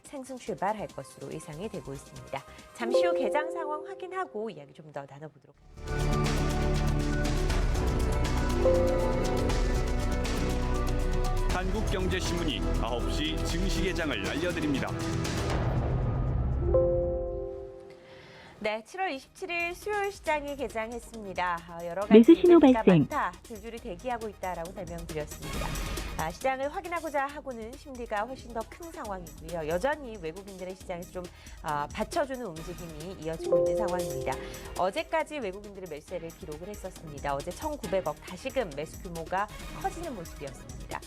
상승 출발할 것으로 예상이 되고 있습니다. 잠시 후 개장 상황 확인하고 이야기 좀 더 나눠보도록 하겠습니다. 한국경제신문이 9시 증시 개장을 알려드립니다. 네, 7월 27일 수요일 시장이 개장했습니다. 여러 가지 매수 신호 이벤트가 발생. 많다, 줄줄이 대기하고 있다라고 설명드렸습니다. 시장을 확인하고자 하고는 심리가 훨씬 더 큰 상황이고요. 여전히 외국인들의 시장에서 좀 받쳐주는 움직임이 이어지고 있는 상황입니다. 어제까지 외국인들의 매수세를 기록을 했었습니다. 어제 1,900억 다시금 매수 규모가 커지는 모습이었습니다.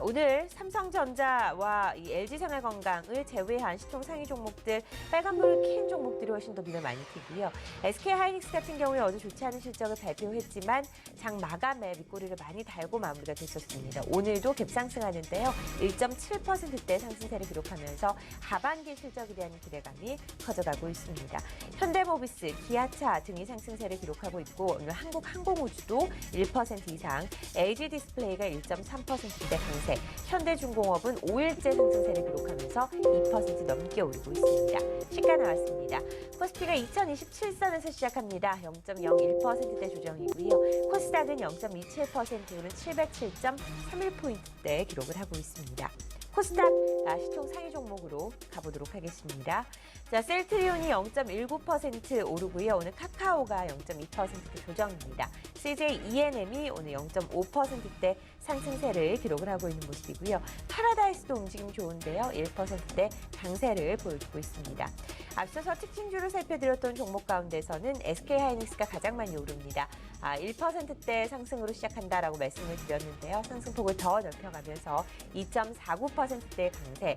오늘 삼성전자와 이 LG생활건강을 제외한 시총 상위 종목들, 빨간불을 켠 종목들이 훨씬 더 눈에 많이 띄고요. SK하이닉스 같은 경우에 어제 좋지 않은 실적을 발표했지만 장 마감에 밑꼬리를 많이 달고 마무리가 됐었습니다. 오늘도 갭상승하는데요. 1.7%대 상승세를 기록하면서 하반기 실적에 대한 기대감이 커져가고 있습니다. 현대모비스, 기아차 등이 상승세를 기록하고 있고 오늘 한국항공우주도 1% 이상, LG디스플레이가 1.3%대 강세, 현대중공업은 5일째 상승세를 기록하면서 2% 넘게 오르고 있습니다. 시가 나왔습니다. 코스피가 2027선에서 시작합니다. 0.01%대 조정이고요. 코스닥은 0.27% 오른 707.31포인트대 기록을 하고 있습니다. 코스닥 시총 상위 종목으로 가보도록 하겠습니다. 자, 셀트리온이 0.19% 오르고요. 오늘 카카오가 0.2% 조정입니다. CJ ENM이 오늘 0.5%대 상승세를 기록을 하고 있는 모습이고요. 파라다이스도 움직임 좋은데요. 1%대 강세를 보여주고 있습니다. 앞서서 특징주를 살펴드렸던 종목 가운데서는 SK하이닉스가 가장 많이 오릅니다. 1%대 상승으로 시작한다라고 말씀을 드렸는데요. 상승폭을 더 넓혀가면서 2.49%대 강세,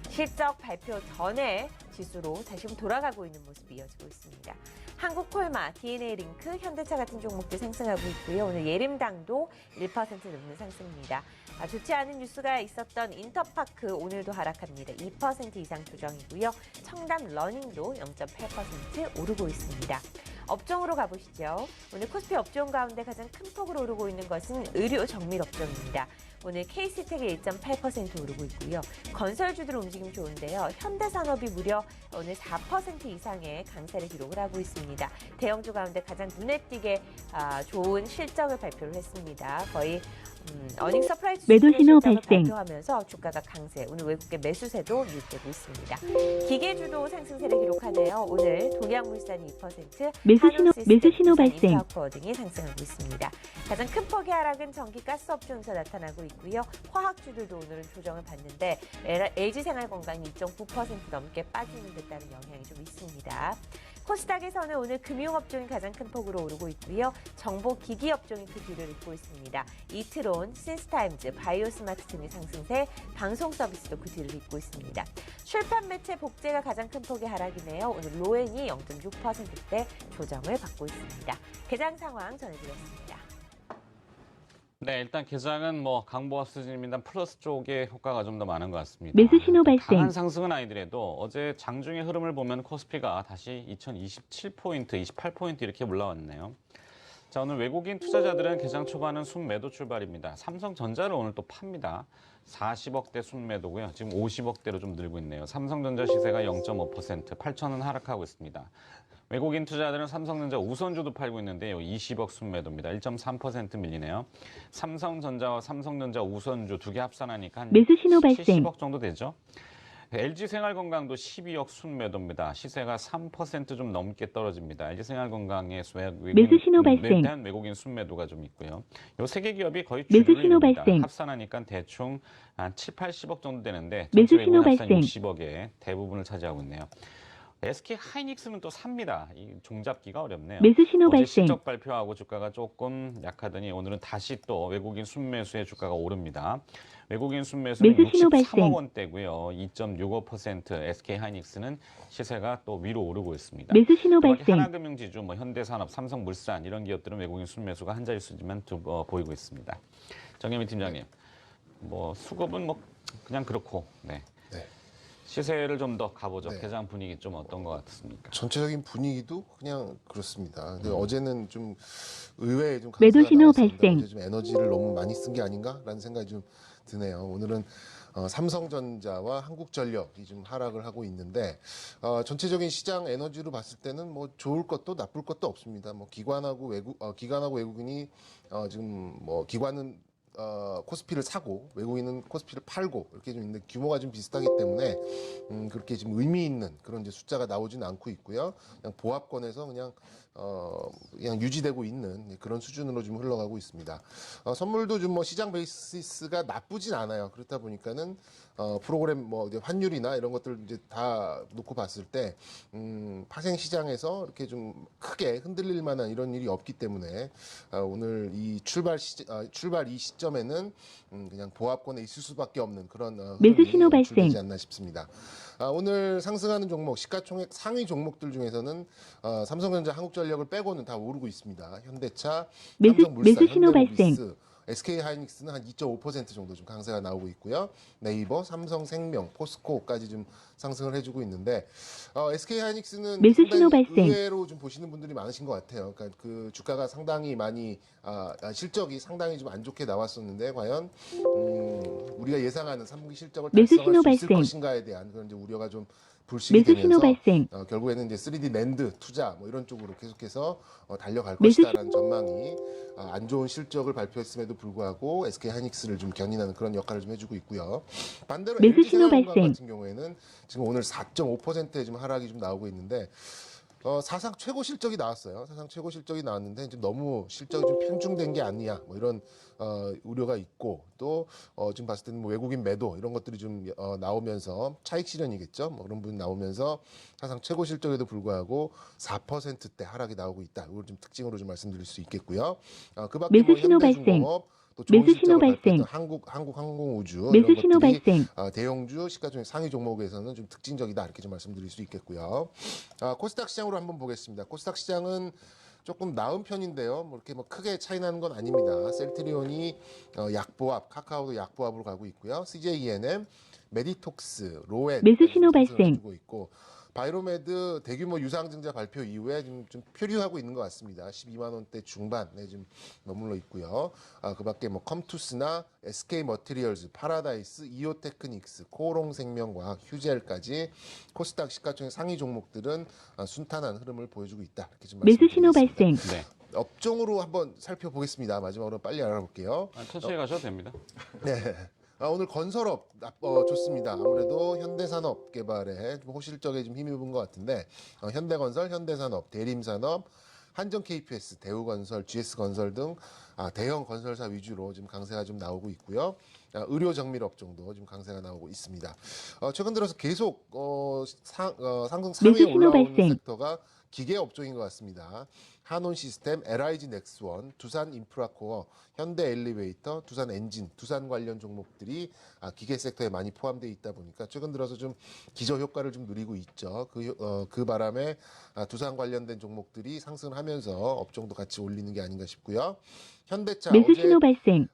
실적 발표 전에 지수로 다시 돌아가고 있는 모습이 이어지고 있습니다. 한국콜마, DNA링크, 현대차 같은 종목들 상승하고 있고요. 오늘 예림당도 1% 넘는 상승입니다. 좋지 않은 뉴스가 있었던 인터파크 오늘도 하락합니다. 2% 이상 조정이고요. 청담 러닝도 0.8% 오르고 있습니다. 업종으로 가보시죠. 오늘 코스피 업종 가운데 가장 큰 폭으로 오르고 있는 것은 의료 정밀 업종입니다. 오늘 K스텍이 1.8% 오르고 있고요. 건설주들 움직임 좋은데요. 현대산업이 무려 오늘 4% 이상의 강세를 기록을 하고 있습니다. 대형주 가운데 가장 눈에 띄게 좋은 실적을 발표를 했습니다. 거의 어닝 서프라이즈 매도 신호 실적을 발생. 발표하면서 주가가 강세, 오늘 외국계 매수세도 유입되고 있습니다. 기계주도 상승세를 기록하네요. 오늘 동양물산이 2%, 매수 신호 발생. 인프라코어 등이 상승하고 있습니다. 가장 큰 폭의 하락은 전기 가스 업종에서 나타나고 있고요. 화학주들도 오늘은 조정을 받는데 LG생활건강이 2.9% 넘게 빠지는 데 따른 영향이 좀 있습니다. 코스닥에서는 오늘 금융업종이 가장 큰 폭으로 오르고 있고요. 정보기기 업종이 그 뒤를 잇고 있습니다. 이트론, 신스타임즈, 바이오스마트 등의 상승세, 방송 서비스도 그 뒤를 잇고 있습니다. 출판 매체 복제가 가장 큰 폭의 하락이네요. 오늘 로엔이 0.6%대 조정을 받고 있습니다. 개장 상황 전해드렸습니다. 네, 일단 개장은 강보합 수준입니다. 플러스 쪽의 효과가 좀 더 많은 것 같습니다. 매수 신호 발생. 강한 상승은 아니더라도 어제 장중의 흐름을 보면 코스피가 다시 2027포인트, 28포인트 이렇게 올라왔네요. 자, 오늘 외국인 투자자들은 개장 초반은 순매도 출발입니다. 삼성전자를 오늘 또 팝니다. 40억대 순매도고요. 지금 50억대로 좀 늘고 있네요. 삼성전자 시세가 0.5%, 8,000원 하락하고 있습니다. 외국인 투자자들은 삼성전자 우선주도 팔고 있는데요. 20억 순매도입니다. 1.3% 밀리네요. 삼성전자와 삼성전자 우선주 두 개 합산하니까 한 매수 신호 발생. 70억 정도 되죠. LG생활건강도 12억 순매도입니다. 시세가 3% 좀 넘게 떨어집니다. LG생활건강의 매수 신호 발생. 대한 외국인 순매도가 좀 있고요. 이 세 개 기업이 거의 매수 주류를 신호 이룹니다. 발생. 합산하니까 대충 한 7, 80억 정도 되는데 매수 전체 신호 외국인 합산 발생. 60억의 대부분을 차지하고 있네요. SK하이닉스는 또 삽니다. 이 종잡기가 어렵네요. 매수 신호 어제 발생. 실적 발표하고 주가가 조금 약하더니 오늘은 다시 또 외국인 순매수의 주가가 오릅니다. 외국인 순매수는 매수 신호 63억 발생. 원대고요. 2.65% SK하이닉스는 시세가 또 위로 오르고 있습니다. 매수 신호 또한 발생. 하나금융지주, 현대산업, 삼성물산 이런 기업들은 외국인 순매수가 한 자릿수지만 보이고 있습니다. 정혜민 팀장님, 수급은 그냥 그렇고, 네. 시세를 좀 더 가보죠. 네. 개장 분위기 좀 어떤 것 같습니까? 전체적인 분위기도 그냥 그렇습니다. 근데 어제는 좀 의외에 좀 매도 강세가 신호 나왔습니다. 발생. 어제 좀 에너지를 너무 많이 쓴 게 아닌가라는 생각이 좀 드네요. 오늘은 삼성전자와 한국전력이 좀 하락을 하고 있는데 전체적인 시장 에너지로 봤을 때는 뭐 좋을 것도 나쁠 것도 없습니다. 뭐 기관하고 외국인이 지금 뭐 기관은 코스피를 사고 외국인은 코스피를 팔고 이렇게 좀 있는데 규모가 좀 비슷하기 때문에 그렇게 지금 의미 있는 그런 이제 숫자가 나오지는 않고 있고요. 그냥 보합권에서 그냥 유지되고 있는 그런 수준으로 좀 흘러가고 있습니다. 선물도 좀 뭐 시장 베이시스가 나쁘진 않아요. 그렇다 보니까는 프로그램 뭐 이제 환율이나 이런 것들 이제 다 놓고 봤을 때 파생 시장에서 이렇게 좀 크게 흔들릴 만한 이런 일이 없기 때문에 오늘 이 출발 이 시점에는 그냥 보합권에 있을 수밖에 없는 그런 매수 흐름이 신호 발생. 연출되지 않나 싶습니다. 오늘 상승하는 종목 시가총액 상위 종목들 중에서는 삼성전자, 한국전력을 빼고는 다 오르고 있습니다. 현대차, 삼성물산, 매수 신호 현대모비스, SK하이닉스는 한 2.5% 정도 좀 강세가 나오고 있고요. 네이버, 삼성생명, 포스코까지 좀 상승을 해주고 있는데 SK하이닉스는 매수 신호 상당히 발생. 의외로 좀 보시는 분들이 많으신 것 같아요. 그러니까 그 주가가 상당히 많이 실적이 상당히 좀 안 좋게 나왔었는데 과연 우리가 예상하는 3분기 실적을 매수 달성할 신호 수 있을 발생. 것인가에 대한 그런 이제 우려가 좀 불식이 매수 신호 되면서 발생. 결국에는 이제 3D 랜드 투자 뭐 이런 쪽으로 계속해서 달려갈 매수 것이다라는 전망이 안 좋은 실적을 발표했음에도 불구하고 SK 하이닉스를 좀 견인하는 그런 역할을 좀 해주고 있고요. 반대로 매수 LG 신호 생활건강 발생. 같은 경우에는 지금 오늘 4.5%의 지금 하락이 좀 나오고 있는데 사상 최고 실적이 나왔어요. 사상 최고 실적이 나왔는데 이제 너무 실적이 좀 편중된 게 아니냐 뭐 이런 우려가 있고 또 지금 봤을 때는 뭐 외국인 매도 이런 것들이 좀 나오면서 차익 실현이겠죠. 뭐 그런 부분 나오면서 사상 최고 실적에도 불구하고 4%대 하락이 나오고 있다. 이걸 좀 특징으로 좀 말씀드릴 수 있겠고요. 그밖에 매수 뭐 신호 현대중공업 또 좋은 매수 신호 실적을 발표했던 발생. 한국항공우주 매수 이런 신호 것들이 발생. 대형주 시가총액 상위 종목에서는 좀 특징적이다 이렇게 좀 말씀드릴 수 있겠고요. 코스닥 시장으로 한번 보겠습니다. 코스닥 시장은 조금 나은 편인데요. 뭐 이렇게 뭐 크게 차이 나는 건 아닙니다. 셀트리온이 약보합, 카카오도 약보합으로 가고 있고요. CJENM, 메디톡스, 로엔 매수 신호 발생. 해주고 있고 바이로메드 대규모 유상증자 발표 이후에 좀 표류하고 있는 것 같습니다. 12만 원대 중반에 좀 머물러 있고요. 그밖에 뭐 컴투스나 SK 머티리얼즈, 파라다이스, 이오테크닉스, 코롱생명과학, 휴젤까지 코스닥 시가총액 상위 종목들은 순탄한 흐름을 보여주고 있다. 이렇게 좀 매수 신호 말씀드리겠습니다. 발생. 네. 업종으로 한번 살펴보겠습니다. 마지막으로 빨리 알아볼게요. 천천히 가셔도 됩니다. 네. 오늘 건설업 좋습니다. 아무래도 현대산업개발에 좀 호실적에 좀 힘입은 것 같은데 현대건설, 현대산업, 대림산업, 한전 KPS, 대우건설, GS건설 등 대형 건설사 위주로 지금 강세가 좀 나오고 있고요. 의료정밀업종도 지금 강세가 나오고 있습니다. 최근 들어서 계속 상승 매수 3위에 신호 올라오는 발생. 섹터가 기계업종인 것 같습니다. 한온시스템, LIG 넥스원, 두산인프라코어, 현대엘리베이터, 두산엔진, 두산 관련 종목들이 기계 섹터에 많이 포함되어 있다 보니까 최근 들어서 좀 기저 효과를 좀 누리고 있죠. 그 바람에 두산 관련된 종목들이 상승을 하면서 업종도 같이 올리는 게 아닌가 싶고요. 현대차 매수 어제 신호 발생.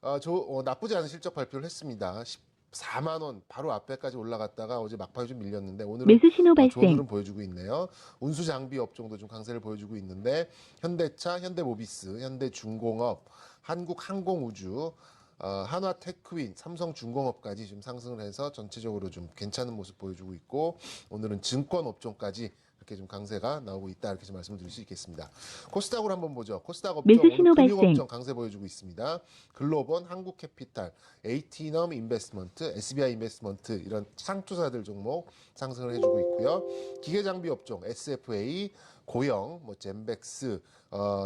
나쁘지 않은 실적 발표를 했습니다. 4만 원 바로 앞에까지 올라갔다가 어제 막판에 좀 밀렸는데 오늘은 매수 신호 좋은 발생. 흐름 보여주고 있네요. 운수 장비 업종도 좀 강세를 보여주고 있는데 현대차, 현대모비스, 현대중공업, 한국항공우주, 한화테크윈, 삼성중공업까지 좀 상승을 해서 전체적으로 좀 괜찮은 모습 보여주고 있고 오늘은 증권 업종까지 이렇게 좀 강세가 나오고 있다 이렇게 좀 말씀드릴 수 있겠습니다. 코스닥으로 한번 보죠. 코스닥 업종 매수 오늘 신호 발생. 금융업종 강세 보여주고 있습니다. 글로번, 한국캐피탈, 에이티넘 인베스트먼트, SBI 인베스트먼트 이런 상투사들 종목 상승을 해주고 있고요. 기계장비 업종 SFA, 고영, 뭐 젠백스,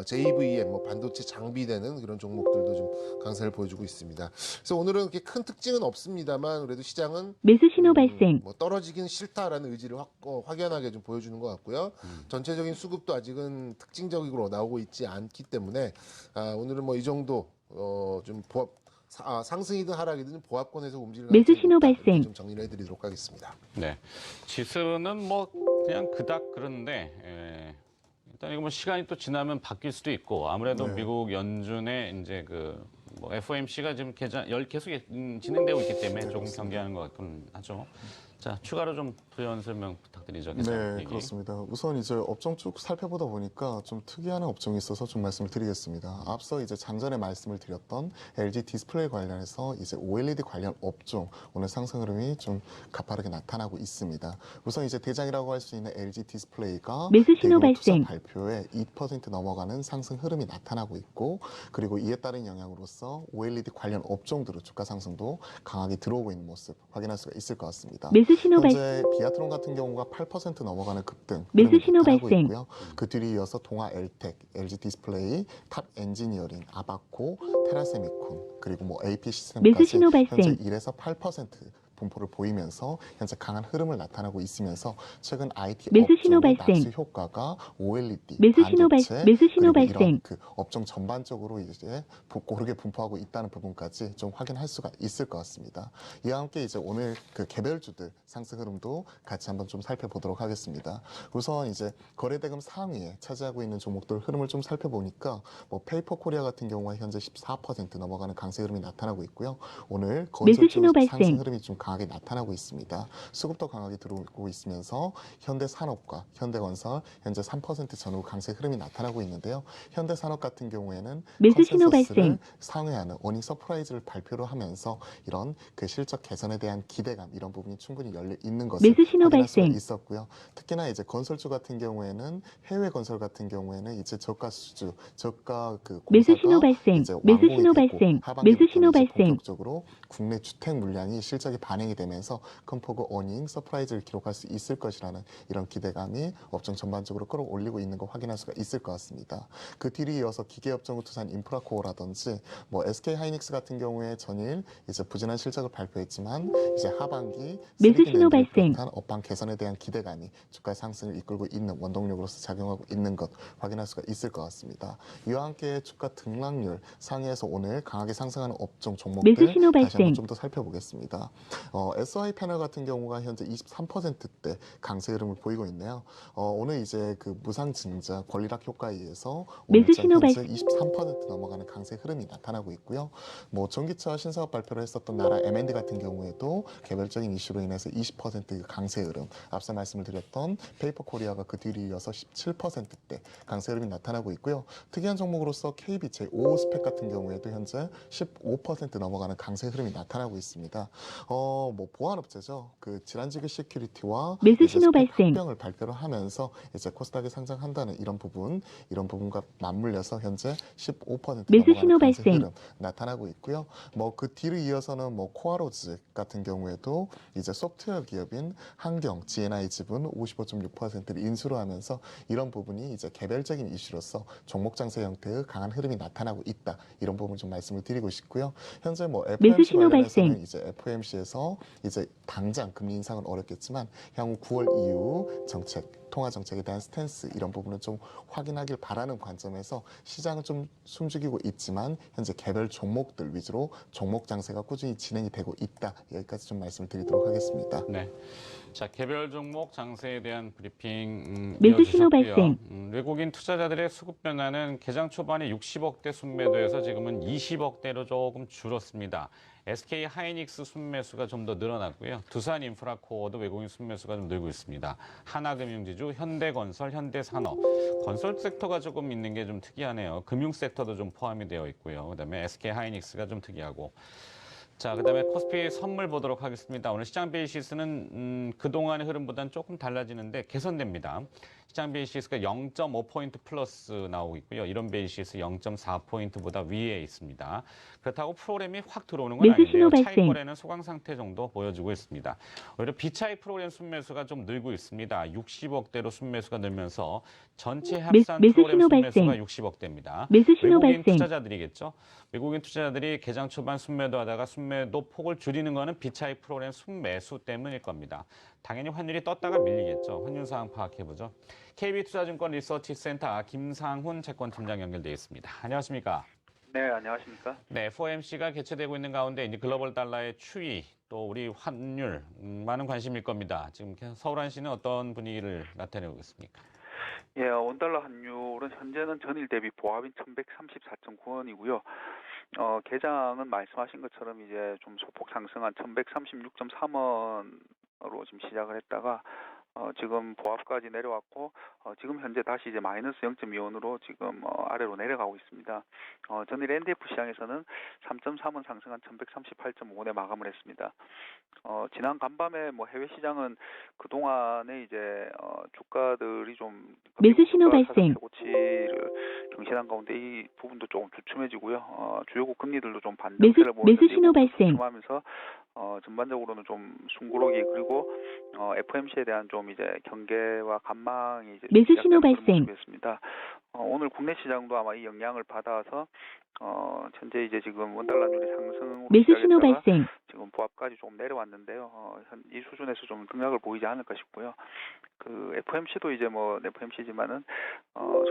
JVM, 뭐 반도체 장비되는 그런 종목들도 좀 강세를 보여주고 있습니다. 그래서 오늘은 그렇게 큰 특징은 없습니다만 그래도 시장은 매수 신호 발생. 뭐 떨어지긴 싫다라는 의지를 확연하게 좀 보여주는 것 같고요. 전체적인 수급도 아직은 특징적으로 나오고 있지 않기 때문에 오늘은 뭐 이 정도 좀 상승이든 하락이든 보합권에서 움직이는 매수 가능성이 신호 높다. 이렇게 발생. 좀 정리를 해드리도록 하겠습니다. 네. 지수는 뭐 그냥 그닥 그런데 일단 이거 뭐 시간이 또 지나면 바뀔 수도 있고 아무래도 미국 연준의 이제 뭐 FOMC가 지금 계속 진행되고 있기 때문에 조금 경계하는 것 같긴 하죠. 자, 추가로 좀 부연 설명 부탁드리죠. 계속 네, 얘기. 그렇습니다. 우선 이제 업종 쭉 살펴보다 보니까 좀 특이한 업종이 있어서 좀 말씀을 드리겠습니다. 앞서 이제 잠전에 말씀을 드렸던 LG 디스플레이 관련해서 이제 OLED 관련 업종 오늘 상승 흐름이 좀 가파르게 나타나고 있습니다. 우선 이제 대장이라고 할 수 있는 LG 디스플레이가 매수 신호 대규모 투자 발생. 발표에 2% 넘어가는 상승 흐름이 나타나고 있고, 그리고 이에 따른 영향으로서 OLED 관련 업종들의 주가 상승도 강하게 들어오고 있는 모습 확인할 수가 있을 것 같습니다. 매수 신호 현재 발생. 비아트론 같은 경우가 8% 넘어가는 급등 매수 흐름이 신호 나타나고 발생. 있고요. 그 뒤를 이어서 동아 엘텍, LG 디스플레이, 탑 엔지니어링, 아바코, 테라세미콘, 그리고 뭐 AP 매수 시스템까지 신호 발생. 현재 1에서 8% 분포를 보이면서 현재 강한 흐름을 나타나고 있으면서 최근 IT 매수 신호 업종의 발생. 낙수 효과가 OLED, 매수 신호 반도체, 발생. 매수 신호 그리고 발생. 이런 그 업종 전반적으로 이제 고르게 분포하고 있다는 부분까지 좀 확인할 수가 있을 것 같습니다. 이와 함께 이제 오늘 그 개별주들 상승 흐름도 같이 한번 좀 살펴보도록 하겠습니다. 우선 이제 거래대금 상위에 차지하고 있는 종목들 흐름을 좀 살펴보니까 뭐 페이퍼 코리아 같은 경우가 현재 14% 넘어가는 강세 흐름이 나타나고 있고요. 오늘 매수 건설주 신호 발생. 상승 흐름이 좀 강하게 나타나고 있습니다. 수급도 강하게 들어오고 있으면서 현대산업과 현대건설 현재 3% 전후 강세 흐름이 나타나고 있는데요. 현대산업 같은 경우에는 매수 신호 컨센서스를 발생. 상회하는 어닝 서프라이즈를 발표를 하면서 이런 그 실적 개선에 대한 기대감 이런 부분이 충분히 열려 있는 것을 매수 신호 확인할 수가 발생. 있었고요. 특히나 이제 건설주 같은 경우에는 해외 건설 같은 경우에는 이제 저가 수주, 저가 그 매수 공사가 신호 발생. 이제 매수 완공이 신호 되고 발생. 매수 하반기부터는 신호 이제 발생. 본격적으로 국내 주택 물량이 실적이 반영이 되면서 큰 폭의 어닝 서프라이즈를 기록할 수 있을 것이라는 이런 기대감이 업종 전반적으로 끌어올리고 있는 거 확인할 수가 있을 것 같습니다. 그 뒤를 이어서 기계업종을 투자한 인프라코어라든지 뭐 SK 하이닉스 같은 경우에 전일 이제 부진한 실적을 발표했지만 이제 하반기 매수 3D 신호 낸드를 발생. 비롯한 업황 개선에 대한 기대감이 주가 상승을 이끌고 있는 원동력으로서 작용하고 있는 것 확인할 수가 있을 것 같습니다. 이와 함께 주가 등락률 상위에서 오늘 강하게 상승하는 업종 매수 종목들 신호 다시 한번 발생. 좀 더 살펴보겠습니다. SI 패널 같은 경우가 현재 23%대 강세 흐름을 보이고 있네요. 오늘 이제 그 무상증자 권리락 효과에 의해서 매수 오늘장 신호 현재 발생. 23% 넘어가는 강세 흐름이 나타나고 있고요. 뭐 전기차 신사업 발표를 했었던 나라 M&D 같은 경우에도 개별적인 이슈로 인해서 20% 강세 흐름, 앞서 말씀을 드렸던 페이퍼 코리아가 그 뒤를 이어서 17%대 강세 흐름이 나타나고 있고요. 특이한 종목으로서 KB 제5 스펙 같은 경우에도 현재 15% 넘어가는 강세 흐름이 나타나고 있습니다. 뭐 보안업체죠. 그 질환지교 시큐리티와 매수 이제 신호 스펙 발생. 합병을 발표를 하면서 이제 코스닥에 상장한다는 이런 부분과 맞물려서 현재 15% 매수 넘어가는 신호 강세 발생. 흐름 나타나고 있고요. 뭐 그 뒤를 이어서는 뭐 코아로즈 같은 경우에도 이제 소프트웨어 기업인 한경, GNI 지분 55.6%를 인수로 하면서 이런 부분이 이제 개별적인 이슈로서 종목 장세 형태의 강한 흐름이 나타나고 있다. 이런 부분 좀 말씀을 드리고 싶고요. 현재 뭐 매수 FOMC 신호 관련해서는 발생. 이제 FOMC에서 이제 당장 금리 인상은 어렵겠지만 향후 9월 이후 정책, 통화 정책에 대한 스탠스 이런 부분은 좀 확인하길 바라는 관점에서 시장은 좀 숨죽이고 있지만 현재 개별 종목들 위주로 종목 장세가 꾸준히 진행이 되고 있다. 여기까지 좀 말씀을 드리도록 하겠습니다. 네. 자, 개별 종목 장세에 대한 브리핑 매수 신호 이어주셨고요. 발생. 외국인 투자자들의 수급 변화는 개장 초반에 60억대 순매도에서 지금은 20억대로 조금 줄었습니다. SK 하이닉스 순매수가 좀 더 늘어났고요. 두산 인프라코어도 외국인 순매수가 좀 늘고 있습니다. 하나금융지주, 현대건설, 현대산업, 건설 섹터가 조금 있는 게 좀 특이하네요. 금융 섹터도 좀 포함이 되어 있고요. 그다음에 SK 하이닉스가 좀 특이하고. 자, 그다음에 코스피 선물 보도록 하겠습니다. 오늘 시장 베이시스는 그동안의 흐름보다는 조금 달라지는데 개선됩니다. 시장 베이시스가 0.5포인트 플러스 나오고 있고요. 이런 베이시스 0.4포인트보다 위에 있습니다. 그렇다고 프로그램이 확 들어오는 건 매수 아닌데요. 신호 발생. 차익거래는 소강 상태 정도 보여주고 있습니다. 오히려 비차익 프로그램 순매수가 좀 늘고 있습니다. 60억대로 순매수가 늘면서 전체 합산 매수 프로그램 신호 순매수가 발생. 60억대입니다. 매수 신호 외국인 발생. 투자자들이겠죠. 외국인 투자자들이 개장 초반 순매도하다가 순매도 폭을 줄이는 거는 비차익 프로그램 순매수 때문일 겁니다. 당연히 환율이 떴다가 밀리겠죠. 환율 상황 파악해보죠. KB투자증권 리서치센터 김상훈 채권팀장 연결되어 있습니다. 안녕하십니까? 네, 안녕하십니까? 네, FOMC가 개최되고 있는 가운데 이제 글로벌 달러의 추이, 또 우리 환율 많은 관심일 겁니다. 지금 서울한시는 어떤 분위기를 나타내고 있습니까? 예, 원달러 환율은 현재는 전일 대비 보합인 1134.9원이고요. 개장은 말씀하신 것처럼 이제 좀 소폭 상승한 1136.3원 지금 시작을 했다가 지금 보합까지 내려왔고 지금 현재 다시 이제 마이너스 0.25원으로 지금 아래로 내려가고 있습니다. 전일 NDF 시장에서는 3.3원 상승한 1138.5원에 마감을 했습니다. 지난 간밤에 뭐 해외 시장은 그 동안에 이제 주가들이 좀 매수 신호 발생. 최고치를 경신한 가운데 이 부분도 조금 주춤해지고요. 주요국 금리들도 좀 매수 반등세를 보이는데 신호 발생. 주춤하면서 전반적으로는 좀 숨고르기 그리고 FOMC에 대한 좀 이제 경계와 관망이 이제 매수 신호 시작되는 그런 발생. 모습이었습니다. 오늘 국내 시장도 아마 이 영향을 받아서 현재 이제 지금 원달러율이 상승으로 매수 신호 시작했다가 발생. 지금 보합까지 조금 내려왔는데요. 이 수준에서 좀 등락을 보이지 않을까 싶고요. 그 FOMC도 이제 뭐 FOMC지만은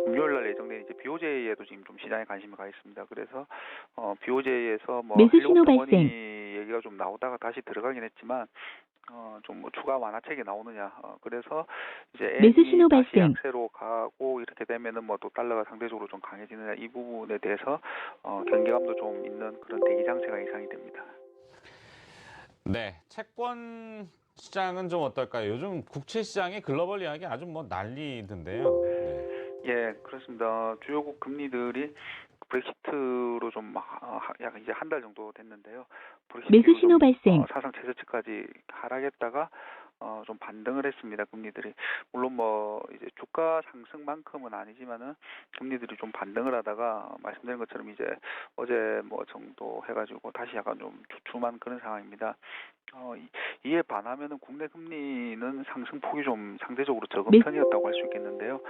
금요일 날 예정된 이제 BOJ에도 지금 좀 시장에 관심이 가 있습니다. 그래서 BOJ에서 뭐 매수 신호 헬로우 발생. 얘기가 좀 나오다가 다시 들어가긴 했지만 좀 뭐 추가 완화책이 나오느냐. 그래서 이제 매수 엔이 신호 다시 발생. 약세로 가고 이렇게 되면은 뭐 또 달러가 상대적으로 좀 강해지느냐 이 부분에 대해서 경계감도 좀 있는 그런 대기 장세가 예상이 됩니다. 네, 채권 시장은 좀 어떨까요? 요즘 국채 시장이 글로벌 이야기 아주 뭐 난리던데요. 네. 예, 그렇습니다. 주요국 금리들이 브렉시트로 좀 약 이제 한 달 정도 됐는데요. 브렉시트 매수 이후 신호 좀, 발생. 사상 최저치까지 하락했다가 좀 반등을 했습니다. 금리들이 물론 뭐 이제 주가 상승만큼은 아니지만은 금리들이 좀 반등을 하다가 말씀드린 것처럼 이제 어제 뭐 정도 해가지고 다시 약간 좀 주춤한 그런 상황입니다. 이에 반하면은 국내 금리는 상승폭이 좀 상대적으로 적은 네. 편이었다고 할 수 있겠는데요.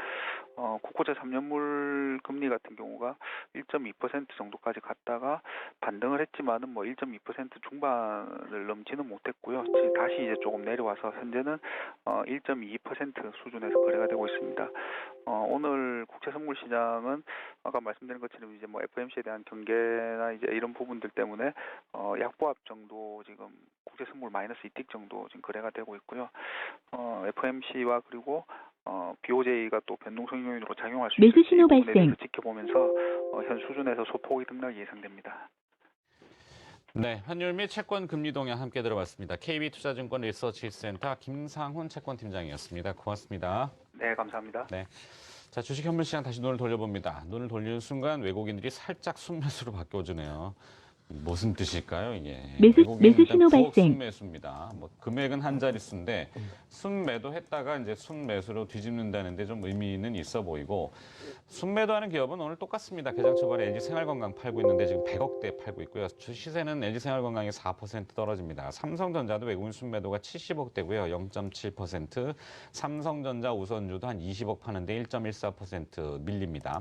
국고채 3년물 금리 같은 경우가 1.2% 정도까지 갔다가 반등을 했지만은 뭐 1.2% 중반을 넘지는 못했고요. 지금 다시 이제 조금 내려와서 현재는 1.2% 수준에서 거래가 되고 있습니다. 오늘 국채 선물 시장은 아까 말씀드린 것처럼 이제 뭐 FOMC에 대한 경계나 이제 이런 부분들 때문에 약보합 정도 지금 국채 선물 마이너스 2틱 정도 지금 거래가 되고 있고요. FOMC와 그리고 BOJ가 또 변동성 요인으로 작용할 수 매수 있을지 이 신호 부분에 발생. 대해서 지켜보면서 현 수준에서 소폭의 등락이 예상됩니다. 네, 환율 및 채권 금리 동향 함께 들어봤습니다. KB투자증권 리서치센터 김상훈 채권팀장이었습니다. 고맙습니다. 네, 감사합니다. 네. 자, 주식 현물 시장 다시 눈을 돌려봅니다. 눈을 돌리는 순간 외국인들이 살짝 순매수로 바뀌어주네요. 무슨 뜻일까요, 이게? 매수 일단 신호 부엌 발생. 순매수입니다. 뭐 금액은 한 자릿수인데 순매도 했다가 이제 순매수로 뒤집는다는데 좀 의미는 있어 보이고 순매도하는 기업은 오늘 똑같습니다. 개장 초반에 LG생활건강 팔고 있는데 지금 100억대 팔고 있고요. 시세는 LG생활건강이 4% 떨어집니다. 삼성전자도 외국인 순매도가 70억대고요. 0.7%. 삼성전자 우선주도 한 20억 파는데 1.14% 밀립니다.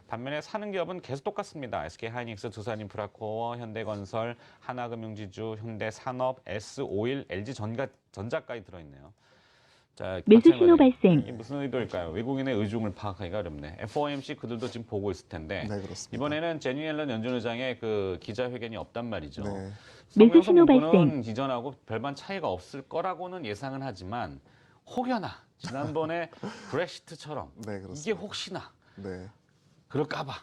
반면에 사는 기업은 계속 똑같습니다. SK하이닉스, 두산인프라코어, 현대건설, 하나금융지주, 현대산업, S-오일, LG전자까지 들어있네요. 자, 매수 신호 발생. 이게 무슨 의도일까요? 외국인의 의중을 파악하기가 어렵네. FOMC 그들도 지금 보고 있을 텐데 네, 그렇습니다. 이번에는 제니 옐런 연준 의장의 그 기자회견이 없단 말이죠. 네. 매수 신호 문구는 발생. 이전하고 별반 차이가 없을 거라고는 예상은 하지만 혹여나 지난번에 브렉시트처럼 네, 그렇습니다. 이게 혹시나 네. 그럴까봐.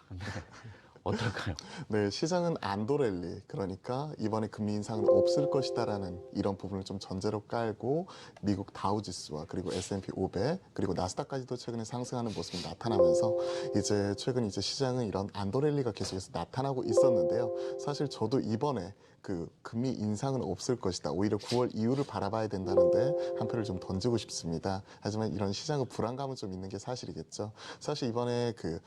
어떨까요? 네, 시장은 안도랠리, 그러니까 이번에 금리 인상은 없을 것이다라는 이런 부분을 좀 전제로 깔고 미국 다우지수와 그리고 S&P 500 그리고 나스닥까지도 최근에 상승하는 모습이 나타나면서 이제 최근 이제 시장은 이런 안도랠리가 계속해서 나타나고 있었는데요. 사실 저도 이번에 그 금리 인상은 없을 것이다. 오히려 9월 이후를 바라봐야 된다는데 한 표를 좀 던지고 싶습니다. 하지만 이런 시장의 불안감은 좀 있는 게 사실이겠죠. 사실 이번에 그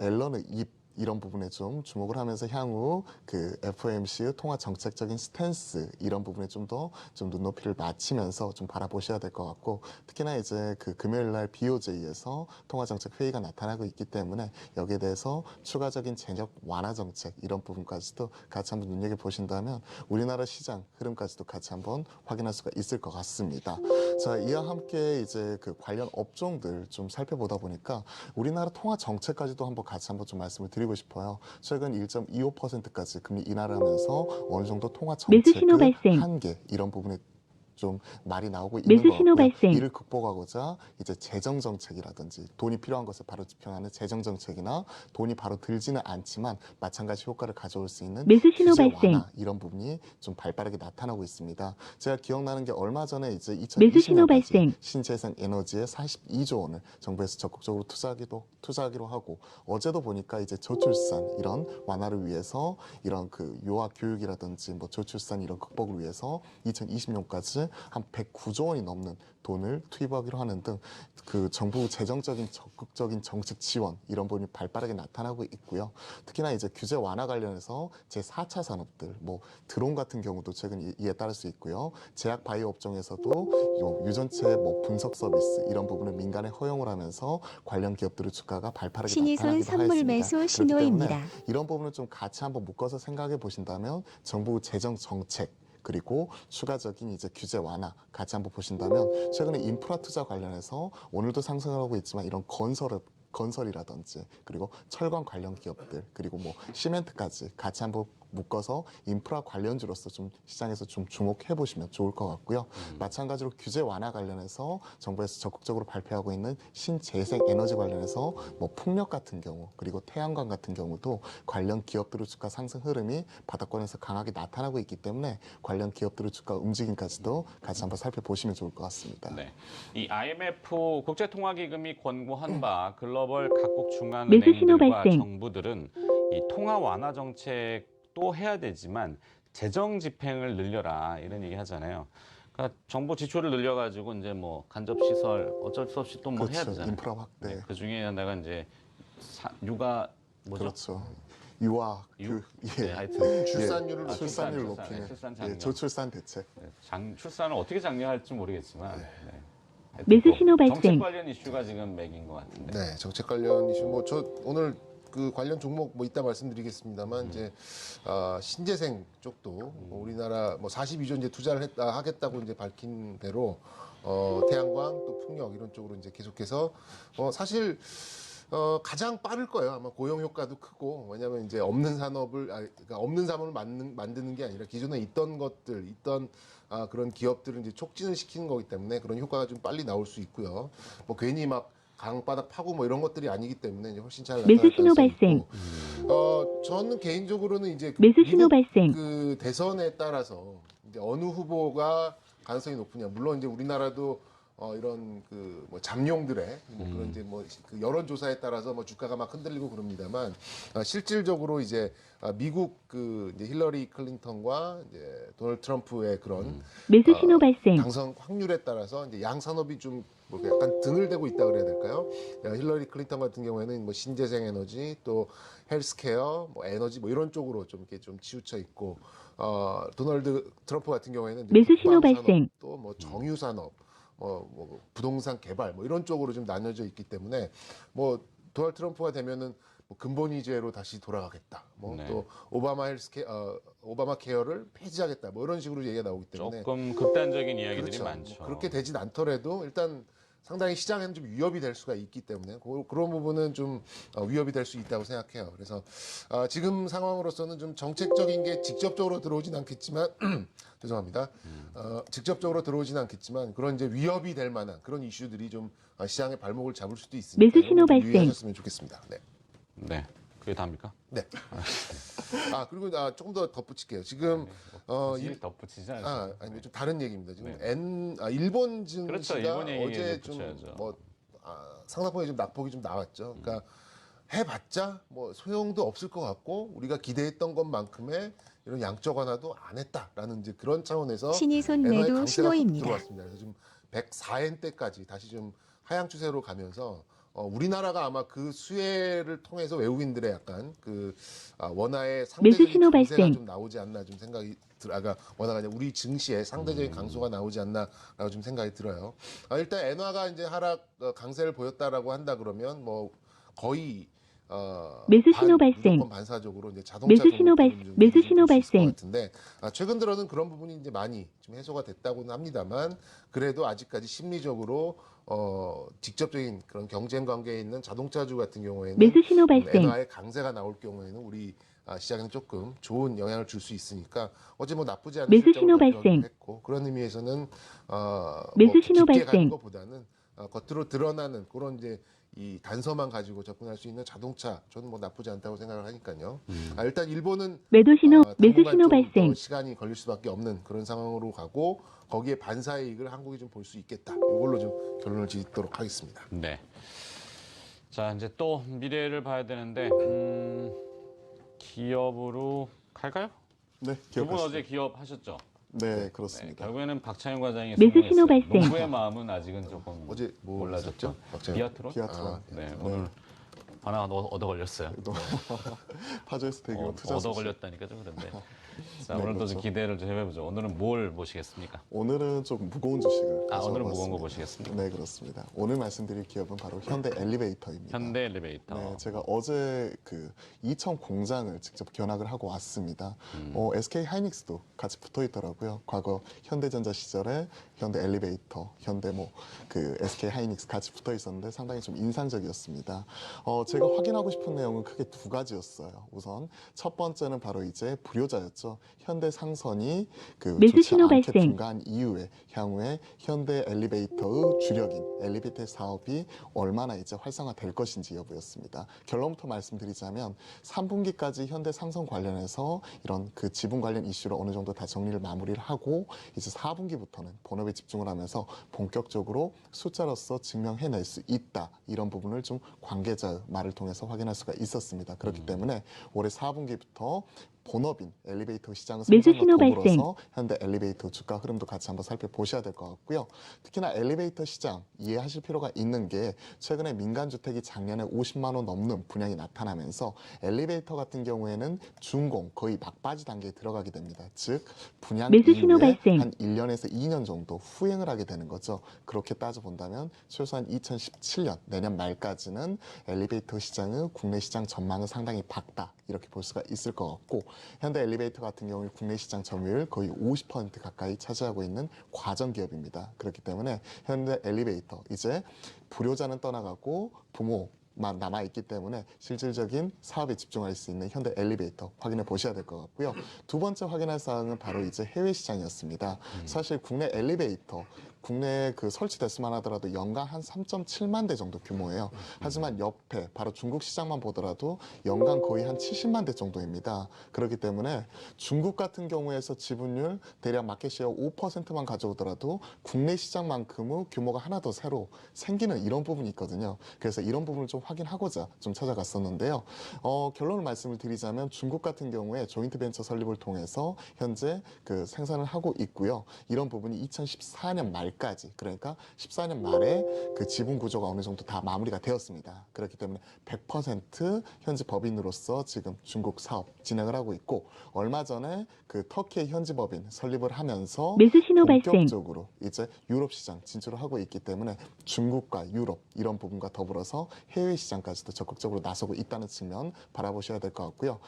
앨런의 입 이런 부분에 좀 주목을 하면서 향후 그 FOMC의 통화 정책적인 스탠스 이런 부분에 좀 더 좀 눈높이를 맞추면서 좀 바라보셔야 될 것 같고 특히나 이제 그 금요일 날 BOJ에서 통화 정책 회의가 나타나고 있기 때문에 여기에 대해서 추가적인 재정 완화 정책 이런 부분까지도 같이 한번 눈여겨 보신다면 우리나라 시장 흐름까지도 같이 한번 확인할 수가 있을 것 같습니다. 자, 이와 함께 이제 그 관련 업종들 좀 살펴보다 보니까 우리나라 통화 정책까지도 한번 같이 한번 좀 말씀을 드리고 싶어요. 최근 1.25%까지 금리 인하를 하면서 어느 정도 통화 매수 신호 정책의 발생. 한계 이런 부분에 좀 말이 나오고 있는 매수 것 신호 같고요. 발생. 이를 극복하고자 이제 재정 정책이라든지 돈이 필요한 것을 바로 집행하는 재정 정책이나 돈이 바로 들지는 않지만 마찬가지 효과를 가져올 수 있는 매수 신호 규제 발생. 완화 이런 부분이 좀 발빠르게 나타나고 있습니다. 제가 기억나는 게 얼마 전에 이제 매수 신호 2020년까지 발생. 신재생 에너지에 42조 원을 정부에서 적극적으로 투자하기로 하고 어제도 보니까 이제 저출산 이런 완화를 위해서 이런 그 유아 교육이라든지 뭐 저출산 이런 극복을 위해서 2020년까지 한 109조 원이 넘는 돈을 투입하기로 하는 등 그 정부 재정적인 적극적인 정책 지원 이런 부분이 발빠르게 나타나고 있고요. 특히나 이제 규제 완화 관련해서 제 4차 산업들 뭐 드론 같은 경우도 최근 이에 따를 수 있고요. 제약 바이오 업종에서도 유전체 뭐 분석 서비스 이런 부분을 민간에 허용을 하면서 관련 기업들의 주가가 발빠르게 신이손 나타나기도 선물 하였습니다. 매수 그렇기 신호입니다. 때문에 이런 부분을 좀 같이 한번 묶어서 생각해 보신다면 정부 재정 정책 그리고 추가적인 이제 규제 완화 같이 한번 보신다면 최근에 인프라 투자 관련해서 오늘도 상승하고 있지만 이런 건설이라든지 그리고 철강 관련 기업들 그리고 뭐 시멘트까지 같이 한번 묶어서 인프라 관련주로서 좀 시장에서 좀 주목해 보시면 좋을 것 같고요. 마찬가지로 규제 완화 관련해서 정부에서 적극적으로 발표하고 있는 신재생 에너지 관련해서 뭐 풍력 같은 경우 그리고 태양광 같은 경우도 관련 기업들의 주가 상승 흐름이 바닥권에서 강하게 나타나고 있기 때문에 관련 기업들의 주가 움직임까지도 같이 한번 살펴보시면 좋을 것 같습니다. 네. 이 IMF 국제통화기금이 권고한 바 글로벌 각국 매수 신호 중앙은행들과 발생. 정부들은 이 통화 완화 정책도 해야 되지만 재정 집행을 늘려라 이런 얘기 하잖아요. 그러니까 정부 지출을 늘려가지고 이제 뭐 간접 시설 어쩔 수 없이 또 뭐 해야 그렇죠. 되잖아요. 인프라 확대. 네, 그 중에 하나가 이제 육아 뭐죠? 그렇죠. 유아, 네, 하여튼 출산율을 출산율 출산, 높이는 네, 출산 장려. 저출산 대책. 출산을 어떻게 장려할지 모르겠지만 네. 하여튼 매수 뭐 신호 발생. 정책 관련 이슈가 지금 맥인 것 같은데. 네, 정책 관련 이슈 뭐 저 오늘 그 관련 종목 뭐 이따 말씀드리겠습니다만 이제 신재생 쪽도 뭐 우리나라 뭐 42조 이제 투자를 하겠다고 이제 밝힌 대로 태양광 또 풍력 이런 쪽으로 이제 계속해서 사실 가장 빠를 거예요. 아마 고용 효과도 크고 왜냐하면 이제 없는 산업을 그러니까 없는 산업을 만드는 게 아니라 기존에 있던 것들 있던 그런 기업들을 이제 촉진을 시키는 거기 때문에 그런 효과가 좀 빨리 나올 수 있고요. 뭐 괜히 막 강바닥 파고 뭐 이런 것들이 아니기 때문에 이제 훨씬 잘 나타날 매수 신호 가능성이 발생. 있고. 저는 개인적으로는 이제 매수 신호 미국 발생. 그 대선에 따라서 이제 어느 후보가 가능성이 높으냐. 물론 이제 우리나라도 이런 그 뭐 잠룡들의 뭐 그런 이제 뭐 그 여론조사에 따라서 뭐 주가가 막 흔들리고 그럽니다만 실질적으로 이제 미국 그 이제 힐러리 클린턴과 이제 도널드 트럼프의 그런 매수 신호 발생. 당선 확률에 따라서 이제 양 산업이 좀 뭐 약간 등을 대고 있다 그래야 될까요? 힐러리 클린턴 같은 경우에는 뭐 신재생 에너지 또 헬스케어, 뭐 에너지 뭐 이런 쪽으로 좀 이렇게 좀 치우쳐 있고 도널드 트럼프 같은 경우에는 이제 매수 신호 국방 산업, 발생. 또 뭐 정유 산업, 뭐 부동산 개발 뭐 이런 쪽으로 좀 나뉘어져 있기 때문에 뭐 도널드 트럼프가 되면은 뭐 근본이제로 다시 돌아가겠다. 뭐 네. 또 오바마 케어를 폐지하겠다. 뭐 이런 식으로 얘기가 나오기 때문에 조금 극단적인 이야기들이 그렇죠. 많죠. 뭐 그렇게 되진 않더라도 일단 상당히 시장에는 좀 위협이 될 수가 있기 때문에 그런 부분은 좀 위협이 될 수 있다고 생각해요. 그래서 지금 상황으로서는 좀 정책적인 게 직접적으로 들어오진 않겠지만 죄송합니다. 직접적으로 들어오진 않겠지만 그런 이제 위협이 될 만한 그런 이슈들이 좀 시장의 발목을 잡을 수도 있으니까 매수 신호 발생. 유의하셨으면 좋겠습니다. 네. 네, 그게 다입니까? 네. 그리고 조금 더 덧붙일게요. 지금 굳이 덧붙이지 않아요. 아니 좀 다른 얘기입니다. 지금 네. 일본 증시가 그렇죠. 일본 얘기에 어제 붙여야죠. 좀 뭐 상당폭의 좀 낙폭이 좀 나왔죠. 그러니까 해봤자 뭐 소용도 없을 것 같고 우리가 기대했던 것만큼의 이런 양적 완화도 안 했다라는 이제 그런 차원에서 신이손 엔화의 매도 강세가 훅 신호입니다. 들어왔습니다. 그래서 지금 104엔대까지 다시 좀 하향 추세로 가면서 우리나라가 아마 그 수혜를 통해서 외국인들의 약간 그 원화의 매수 상대적인 신호 강세가 발생. 좀 나오지 않나 좀 생각이 그러니까 원화가 아니라 우리 증시의 상대적인 강소가 나오지 않나라고 좀 생각이 들어요. 일단 엔화가 이제 하락 강세를 보였다라고 한다 그러면 뭐 거의 매수 신호 발생. 무조건 반사적으로 이제 자동차 매수 신호 종목들은 발생. 좀 매수 얘기 좀 신호 들을 수 있을 것 발생. 같은데 최근 들어는 그런 부분이 이제 많이 좀 해소가 됐다고는 합니다만 그래도 아직까지 심리적으로 직접적인 그런 경쟁 관계에 있는 자동차주 같은 경우에는 매수 신호 발생. 엔화의 강세가 나올 경우에는 우리 시장에는 조금 좋은 영향을 줄 수 있으니까 어제 뭐 나쁘지 않은 매수 실적을 신호 발표하기도 발생. 했고 그런 의미에서는 매수 뭐 신호 깊게 가는 발생. 것보다는 겉으로 드러나는 그런 이제 이 단서만 가지고 접근할 수 있는 자동차 저는 뭐 나쁘지 않다고 생각을 하니까요. 일단 일본은 매도 신호, 매수 당분간 신호 좀 발생. 더 시간이 걸릴 수밖에 없는 그런 상황으로 가고 거기에 반사이익을 한국이 좀 볼 수 있겠다. 이걸로 좀 결론을 짓도록 하겠습니다. 네. 자, 이제 또 미래를 봐야 되는데 기업으로 갈까요? 네, 두 분 기억하시죠? 어제 기업 하셨죠? 네, 네, 그렇습니다. 결국에는 박찬용 과장이 매수 성공했어요. 신호 발생. 농구의 마음은 아직은 조금 어제 뭐 몰라졌죠. 하셨죠? 박찬영? 비아트론? 비아트론. 네, 오늘 하나 얻어 걸렸어요. 파주에서 대규모 투자 얻어 소식. 걸렸다니까 좀 그런데. 자, 네, 오늘도 좀 그렇죠. 기대를 좀 해보죠. 오늘은 뭘 보시겠습니까? 오늘은 좀 무거운 주식을 오늘은 가져와봤습니다. 무거운 거 보시겠습니까? 네, 그렇습니다. 오늘 말씀드릴 기업은 바로 현대 엘리베이터입니다. 현대 엘리베이터. 네, 제가 어제 그 이천 공장을 직접 견학을 하고 왔습니다. SK 하이닉스도 같이 붙어 있더라고요. 과거 현대전자 시절에 현대 엘리베이터, 현대 그 SK 하이닉스 같이 붙어 있었는데 상당히 좀 인상적이었습니다. 제가 확인하고 싶은 내용은 크게 두 가지였어요. 우선 첫 번째는 바로 이제 불효자였죠. 현대 상선이 그 매수 좋지 신호 않게 발생. 증가한 이후에 향후에 현대 엘리베이터의 주력인 엘리베이터 사업이 얼마나 이제 활성화될 것인지 여부였습니다. 결론부터 말씀드리자면 3분기까지 현대 상선 관련해서 이런 그 지분 관련 이슈를 어느 정도 다 정리를 마무리를 하고 이제 4분기부터는 본업에 집중을 하면서 본격적으로 숫자로서 증명해낼 수 있다. 이런 부분을 좀 관계자의 말을 통해서 확인할 수가 있었습니다. 그렇기 때문에 올해 4분기부터 본업인 엘리베이터 시장 매수 성장과 신호 더불어서 발생. 현대 엘리베이터 주가 흐름도 같이 한번 살펴보셔야 될 것 같고요. 특히나 엘리베이터 시장 이해하실 필요가 있는 게 최근에 민간 주택이 작년에 50만 원 넘는 분양이 나타나면서 엘리베이터 같은 경우에는 준공 거의 막바지 단계에 들어가게 됩니다. 즉 분양 매수 신호 이후에 발생. 한 1년에서 2년 정도 후행을 하게 되는 거죠. 그렇게 따져 본다면 최소한 2017년 내년 말까지는 엘리베이터 시장의 국내 시장 전망은 상당히 밝다. 이렇게 볼 수가 있을 것 같고 현대 엘리베이터 같은 경우에 국내 시장 점유율 거의 50% 가까이 차지하고 있는 과정 기업입니다. 그렇기 때문에 현대 엘리베이터 이제 불효자는 떠나가고 부모만 남아있기 때문에 실질적인 사업에 집중할 수 있는 현대 엘리베이터 확인해 보셔야 될 것 같고요. 두 번째 확인할 사항은 바로 이제 해외 시장이었습니다. 사실 국내 엘리베이터 국내에 그 설치됐으면 하더라도 연간 한 3.7만 대 정도 규모예요. 하지만 옆에 바로 중국 시장만 보더라도 연간 거의 한 70만 대 정도입니다. 그렇기 때문에 중국 같은 경우에서 지분율 대략 마켓시어 5%만 가져오더라도 국내 시장만큼의 규모가 하나 더 새로 생기는 이런 부분이 있거든요. 그래서 이런 부분을 좀 확인하고자 좀 찾아갔었는데요. 결론을 말씀을 드리자면 중국 같은 경우에 조인트 벤처 설립을 통해서 현재 그 생산을 하고 있고요. 이런 부분이 2014년 말까지 그러니까 14년 말에 그 지분 구조가 어느 정도 다 마무리가 되었습니다. 그렇기 때문에 100% 현지 법인으로서 지금 중국 사업 진행을 하고 있고 얼마 전에 그 터키의 현지 법인 설립을 하면서 매수 신호 발생. 본격적으로 이제 유럽 시장 진출을 하고 있기 때문에 중국과 유럽 이런 부분과 더불어서 해외 시장까지도 적극적으로 나서고 있다는 측면 바라보셔야 될 것 같고요.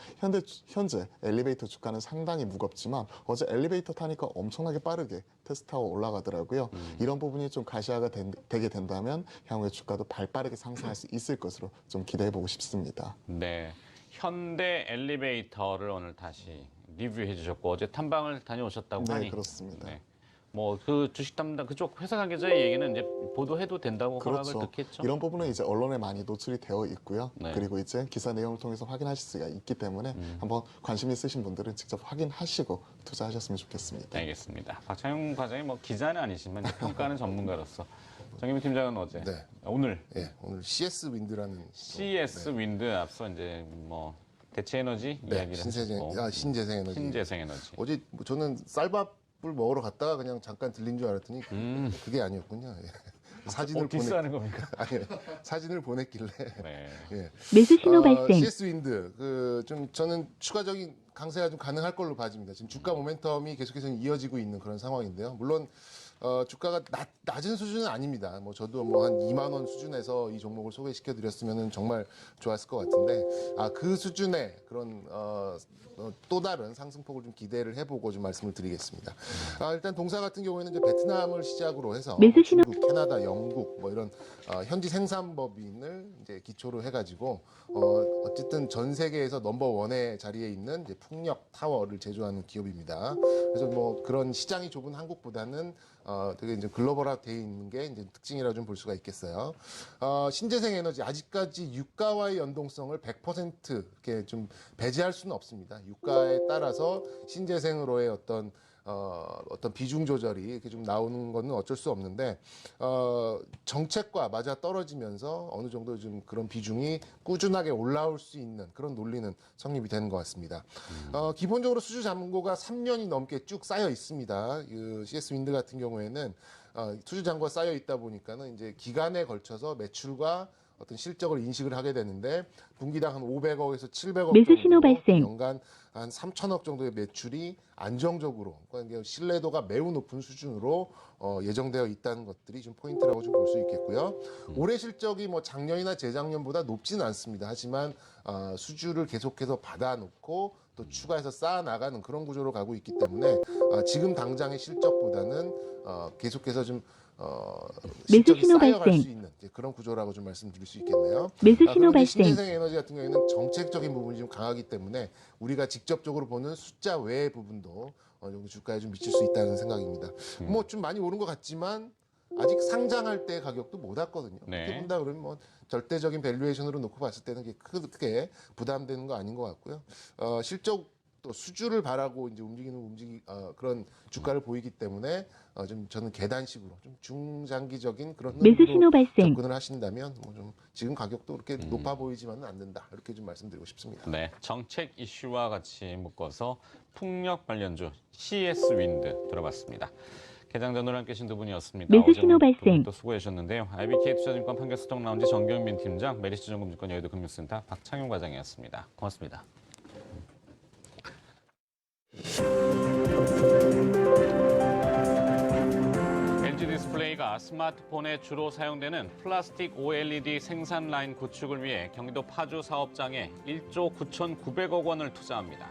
현재 엘리베이터 주가는 상당히 무겁지만 어제 엘리베이터 타니까 엄청나게 빠르게 테스타워 올라가더라고요. 이런 부분이 좀 가시화가 되게 된다면 향후에 주가도 발빠르게 상승할 수 있을 것으로 좀 기대해보고 싶습니다. 네. 현대 엘리베이터를 오늘 다시 리뷰해 주셨고 어제 탐방을 다녀오셨다고 네, 하니 그렇습니다. 네. 뭐 그 주식 담당 그쪽 회사 관계자의 얘기는 이제 보도해도 된다고 그렇죠. 허락을 듣겠죠. 이런 부분은 이제 언론에 많이 노출이 되어 있고요. 네. 그리고 이제 기사 내용을 통해서 확인하실 수가 있기 때문에 한번 관심 있으신 분들은 직접 확인하시고 투자하셨으면 좋겠습니다. 알겠습니다. 박찬용 과장이 뭐 기자는 아니지만 이제 평가하는 전문가로서 정혜민 팀장은 어제 네. 오늘 예, 오늘 CS 윈드라는 CS 윈드 앞서 이제 뭐 대체 에너지 이야기를 하셨고 신재생 에너지. 신재생 에너지. 어제 뭐 저는 쌀밥을 먹으러 갔다가 그냥 잠깐 들린 줄 알았더니 그게 아니었군요. 예. 사진을 디스하는 겁니까? 아니 사진을 보냈길래 네. 예. 매수 신호 발생. CS 윈드 좀 저는 추가적인 강세가 좀 가능할 걸로 봐집니다. 지금 주가 모멘텀이 계속해서 이어지고 있는 그런 상황인데요. 물론 주가가 낮은 수준은 아닙니다. 뭐 저도 뭐 한 2만 원 수준에서 이 종목을 소개시켜 드렸으면 정말 좋았을 것 같은데 그 수준의 그런 또 다른 상승폭을 좀 기대를 해보고 좀 말씀을 드리겠습니다. 일단 동사 같은 경우에는 이제 베트남을 시작으로 해서 매수 신호- 중국, 캐나다, 영국 뭐 이런 현지 생산법인을 이제 기초로 해가지고 어쨌든 전 세계에서 넘버 원의 자리에 있는 이제 풍력 타워를 제조하는 기업입니다. 그래서 뭐 그런 시장이 좁은 한국보다는 되게 이제 글로벌화되어 있는 게 이제 특징이라 좀 볼 수가 있겠어요. 신재생 에너지 아직까지 유가와의 연동성을 100% 이렇게 좀 배제할 수는 없습니다. 유가에 따라서 신재생으로의 어떤 비중 조절이 이렇게 좀 나오는 거는 어쩔 수 없는데 정책과 맞아 떨어지면서 어느 정도 좀 그런 비중이 꾸준하게 올라올 수 있는 그런 논리는 성립이 되는 것 같습니다. 기본적으로 수주 잔고가 3년이 넘게 쭉 쌓여 있습니다. CS 윈드 같은 경우에는 수주 잔고가 쌓여 있다 보니까는 이제 기간에 걸쳐서 매출과 어떤 실적을 인식을 하게 되는데 분기당 한 500억에서 700억 매수 신호 정도 발생. 연간 한 3천억 정도의 매출이 안정적으로 그러니까 신뢰도가 매우 높은 수준으로 예정되어 있다는 것들이 좀 포인트라고 좀 볼 수 있겠고요. 올해 실적이 뭐 작년이나 재작년보다 높지는 않습니다. 하지만 수주를 계속해서 받아놓고 또 추가해서 쌓아 나가는 그런 구조로 가고 있기 때문에 지금 당장의 실적보다는 계속해서 좀 실적이 신호 쌓여갈 발생. 수 있는 이제 그런 구조라고 좀 말씀드릴 수 있겠네요. 매수 신호 그런데 발생. 신재생 에너지 같은 경우에는 정책적인 부분이 좀 강하기 때문에 우리가 직접적으로 보는 숫자 외의 부분도 어느 정도 주가에 좀 미칠 수 있다는 생각입니다. 뭐 좀 많이 오른 것 같지만 아직 상장할 때 가격도 못 왔거든요. 네. 그렇게 본다 그러면 뭐 절대적인 밸류에이션으로 놓고 봤을 때는 크게 부담되는 거 아닌 것 같고요. 실적 또 수주를 바라고 이제 움직이는 그런 주가를 보이기 때문에 좀 저는 계단식으로 좀 중장기적인 그런 매수 흐름으로 신호 발생. 접근을 하신다면 뭐 좀 지금 가격도 그렇게 높아 보이지만은 않는다 이렇게 좀 말씀드리고 싶습니다. 네, 정책 이슈와 같이 묶어서 풍력 관련주 CS 윈드 들어봤습니다. 개장 전후랑 계신 두 분이었습니다. 매수 어제 신호 오늘 두 발생. 분또 수고하셨는데요. IBK 투자증권 판결수석 라운지 정경민 팀장, 메리츠증권증권 여의도 금융센터 박창용 과장이었습니다. 고맙습니다. LG 디스플레이가 스마트폰에 주로 사용되는 플라스틱 OLED 생산 라인 구축을 위해 경기도 파주 사업장에 1조 9,900억 원을 투자합니다.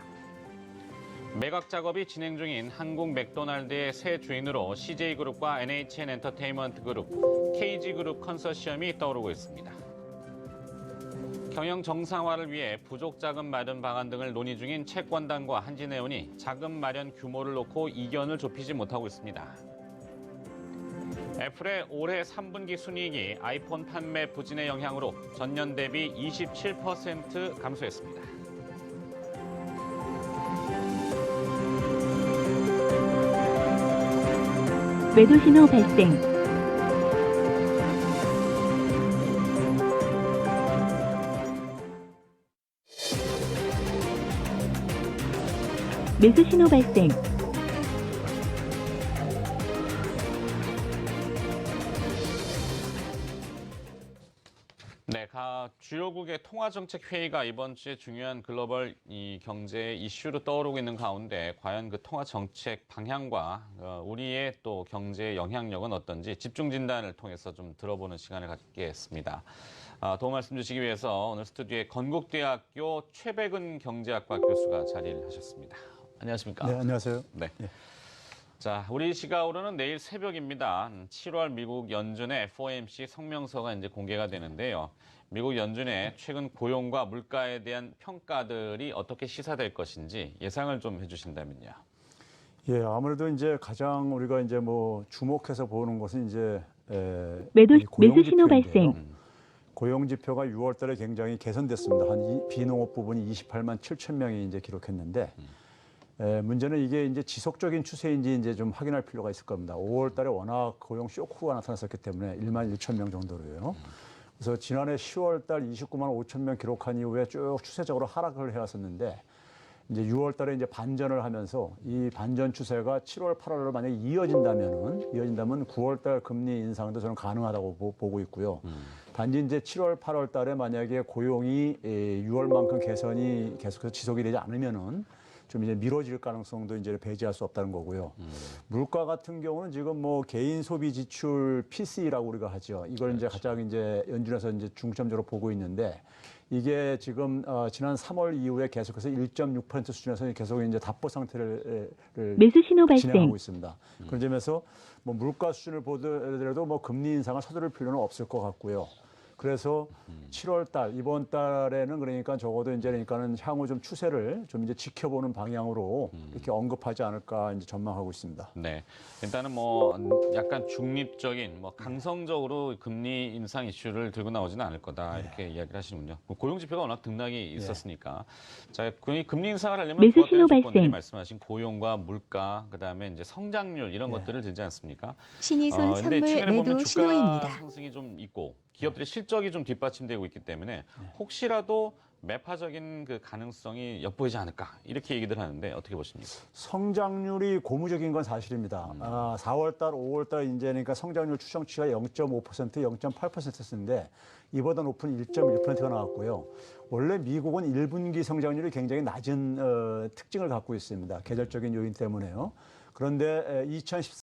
매각 작업이 진행 중인 한국 맥도날드의 새 주인으로 CJ그룹과 NHN 엔터테인먼트 그룹, KG그룹 컨소시엄이 떠오르고 있습니다. 경영 정상화를 위해 부족 자금 마련 방안 등을 논의 중인 채권단과 한진해운이 자금 마련 규모를 놓고 이견을 좁히지 못하고 있습니다. 애플의 올해 3분기 순이익이 아이폰 판매 부진의 영향으로 전년 대비 27% 감소했습니다. 매도 신호 발생. 매수 신호 발생. 네, 주요국의 통화정책회의가 이번 주에 중요한 글로벌 경제 이슈로 떠오르고 있는 가운데 과연 그 통화정책 방향과 우리의 또 경제의 영향력은 어떤지 집중 진단을 통해서 좀 들어보는 시간을 갖겠습니다. 도움 말씀 주시기 위해서 오늘 스튜디오에 건국대학교 최백은 경제학과 교수가 자리를 하셨습니다. 안녕하십니까? 네, 안녕하세요. 네. 예. 자, 우리 시각으로는 내일 새벽입니다. 7월 미국 연준의 FOMC 성명서가 이제 공개가 되는데요. 미국 연준의 최근 고용과 물가에 대한 평가들이 어떻게 시사될 것인지 예상을 좀 해주신다면요. 예, 아무래도 이제 가장 우리가 이제 뭐 주목해서 보는 것은 이제 매도 이 고용 매수 신호 지표인데요. 발생. 고용 지표가 6월달에 굉장히 개선됐습니다. 한 비농업 부분이 28만 7천 명이 이제 기록했는데. 문제는 이게 이제 지속적인 추세인지 이제 좀 확인할 필요가 있을 겁니다. 5월달에 워낙 고용 쇼크가 나타났었기 때문에 1만 1천 명 정도로요. 그래서 지난해 10월달 29만 5천 명 기록한 이후에 쭉 추세적으로 하락을 해왔었는데 이제 6월달에 이제 반전을 하면서 이 반전 추세가 7월, 8월로 만약에 이어진다면 9월달 금리 인상도 저는 가능하다고 보고 있고요. 단지 이제 7월, 8월달에 만약에 고용이 6월만큼 개선이 계속해서 지속이 되지 않으면은 좀 이제 미뤄질 가능성도 이제 배제할 수 없다는 거고요. 물가 같은 경우는 지금 뭐 개인 소비 지출 PC라고 우리가 하죠. 이걸 이제 가장 이제 연준에서 이제 중점적으로 보고 있는데 이게 지금 지난 3월 이후에 계속해서 1.6% 수준에서 계속 이제 답보 상태를 매수 신호 진행하고 발생. 있습니다. 그런 점에서 뭐 물가 수준을 보더라도 뭐 금리 인상을 서두를 필요는 없을 것 같고요. 그래서 7월 달, 이번 달에는 그러니까 적어도 이제 그러니까는 향후 좀 추세를 좀 이제 지켜보는 방향으로 이렇게 언급하지 않을까 이제 전망하고 있습니다. 네, 일단은 뭐 약간 중립적인, 뭐 강성적으로 금리 인상 이슈를 들고 나오지는 않을 거다 이렇게 이야기를 하시는군요. 고용 지표가 워낙 등락이 있었으니까, 자, 금리 인상을 하려면 매수 부합되는 신호 조건들이 발생. 말씀하신 고용과 물가, 그다음에 이제 성장률 이런 것들을 들지 않습니까? 신이손 근데 선물 최근에 보면 매도 주가 신호입니다. 상승이 좀 있고 기업들의 실적이 좀 뒷받침되고 있기 때문에 혹시라도 매파적인 그 가능성이 엿보이지 않을까 이렇게 얘기들 하는데 어떻게 보십니까? 성장률이 고무적인 건 사실입니다. 4월 달, 5월 달 이제 그러니까 성장률 추정치가 0.5%, 0.8%였는데 이보다 높은 1.1%가 나왔고요. 원래 미국은 1분기 성장률이 굉장히 낮은 특징을 갖고 있습니다. 계절적인 요인 때문에요. 그런데 2014